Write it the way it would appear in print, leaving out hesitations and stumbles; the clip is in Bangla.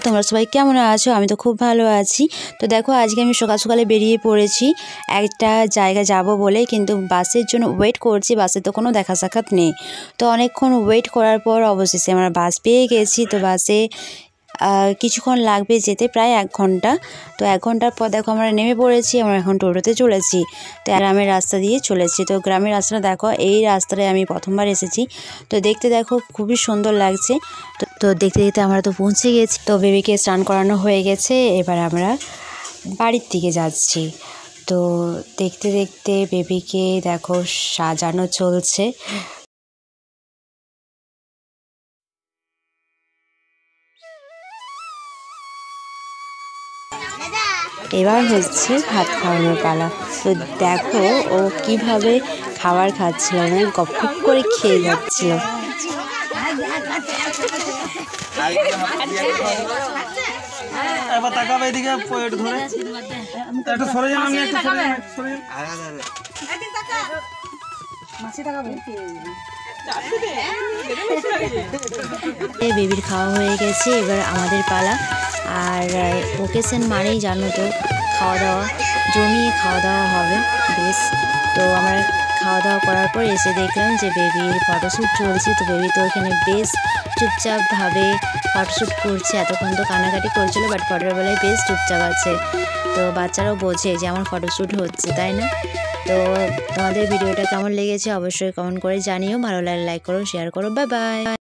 তোমরা সবাই কেমন আছো? আমি তো খুব ভালো আছি। তো দেখো আজকে আমি সকাল সকালে বেরিয়ে পড়েছি একটা জায়গা যাব বলে, কিন্তু বাসের জন্য ওয়েট করছি। বাসের তো কোনো দেখা সাক্ষাৎ নেই। তো অনেকক্ষণ ওয়েট করার পর অবশেষে আমরা বাস পেয়ে গেছি। তো বাসে কিছুক্ষণ লাগবে যেতে, প্রায় 1 ঘন্টা। তো 1 ঘন্টার পর দেখো আমরা নেমে পড়েছি। আমরা এখন টোটোতে চলেছি। তো গ্রামের রাস্তা দিয়ে চলেছি। তো গ্রামের রাস্তাটা দেখো, এই রাস্তায় আমি প্রথমবার এসেছি। তো দেখতে দেখো খুবই সুন্দর লাগছে। তো দেখতে দেখতে আমরা তো পৌঁছে গেছি। তো বেবিকে স্নান করানো হয়ে গেছে, এবার আমরা বাড়ির দিকে যাচ্ছি। তো দেখতে দেখতে বেবিকে দেখো সাজানো চলছে। এবার হচ্ছে ভাত খাওয়ানোর পালা। তো দেখো ও কিভাবে খাবার খাচ্ছিল, মানে গপ গপ করে খেয়ে যাচ্ছিল। এবার তাকাবে এদিকে, একটু ধরে একটু সরে যান, আমি একটু সরে যান, সরে যান। বেবির খাওয়া হয়ে গেছে, এবার আমাদের পালা। আর ওকেশন মানেই জানো তো খাওয়া দাওয়া, জমিয়ে খাওয়া দাওয়া হবে বেশ। তো আমরা খাওয়া দাওয়া করার পর এসে দেখলাম যে বেবির ফটোশ্যুট চলছে। তো বেবি তো ওখানে বেশ চুপচাপভাবে ফটোশ্যুট করছে। এতক্ষণ তো কান্নাকাটি করছিল, বাট ফটোর বেলায় বেশ চুপচাপ আছে। তো বাচ্চারাও বোঝে যে আমার ফটোশ্যুট হচ্ছে, তাই না? তো তোমাদের ভিডিওটা কেমন লেগেছে অবশ্যই কমেন্ট করে জানিও। ভালো লাগলে লাইক করো, শেয়ার করো। Bye bye.